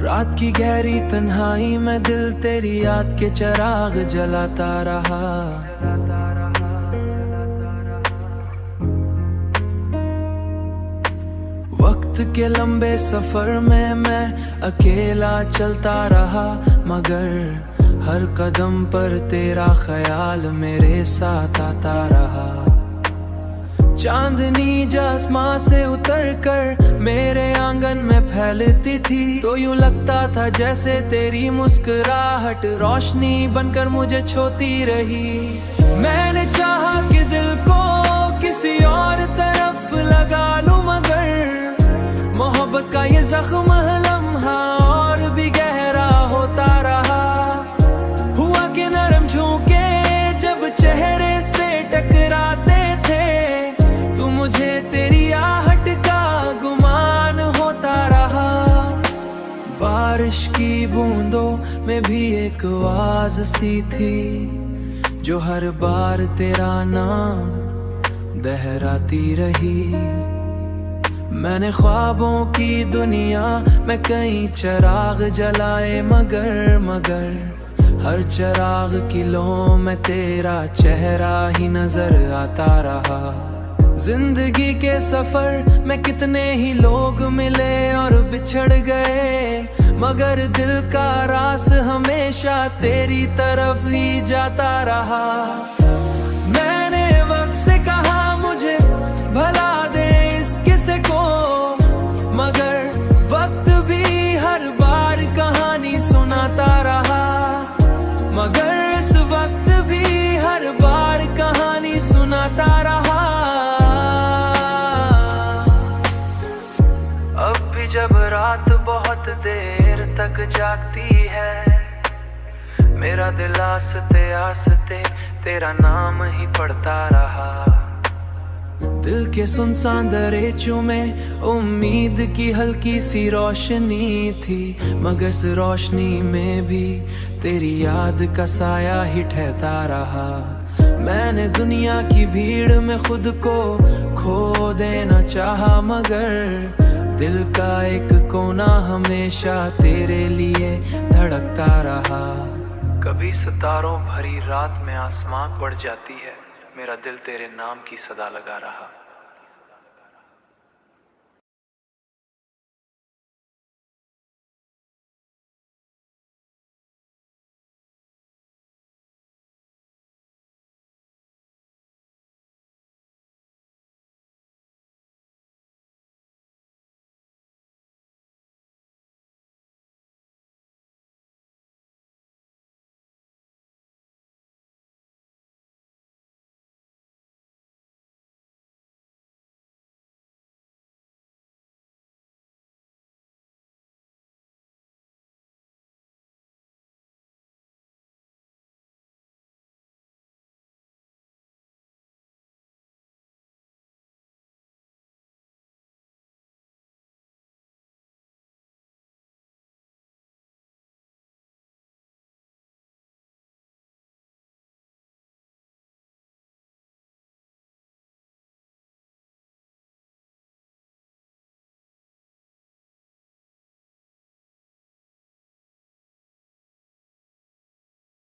रात की गहरी तन्हाई में दिल तेरी याद के चिराग जलाता रहा। वक्त के लंबे सफर में मैं अकेला चलता रहा, मगर हर कदम पर तेरा ख्याल मेरे साथ आता रहा। चांदनी आसमां से उतरकर मेरे आंगन में फैलती थी, तो यूं लगता था जैसे तेरी मुस्कुराहट रोशनी बनकर मुझे छूती रही। मैंने चाहा कि दिल को किसी और तरफ लगा लूं, मगर मोहब्बत का ये जख्म लम्हा और भी गहरा होता रहा। हुआ कि नरम झोंके जब चेहरे से टकराते थे, तू मुझे तेरी आहट का गुमान होता रहा। बारिश की बूंदों में भी एक आवाज सी थी, जो हर बार तेरा नाम दोहराती रही। मैंने ख्वाबों की दुनिया में कई चिराग जलाए, मगर हर चिराग की लो में तेरा चेहरा ही नजर आता रहा। जिंदगी के सफर में कितने ही लोग मिले और बिछड़ गए, मगर दिल का रास हमेशा तेरी तरफ ही जाता रहा। मैंने वक्त से कहा मुझे भला दे इस किस्से को, मगर वक्त भी हर बार कहानी सुनाता रहा। मगर इस वक्त भी हर बार कहानी सुनाता रहा। अब भी जब रात बहुत देर तक जागती है, मेरा दिल आस्ते आस्ते तेरा नाम ही पढ़ता रहा। दिल के सुनसान दरिचों में उम्मीद की हल्की सी रोशनी थी, मगर इस रोशनी में भी तेरी याद का साया ही ठहरता रहा। मैंने दुनिया की भीड़ में खुद को खो देना चाहा, मगर दिल का एक कोना हमेशा तेरे लिए धड़कता रहा। कभी सितारों भरी रात में आसमां बढ़ जाती है, मेरा दिल तेरे नाम की सदा लगा रहा।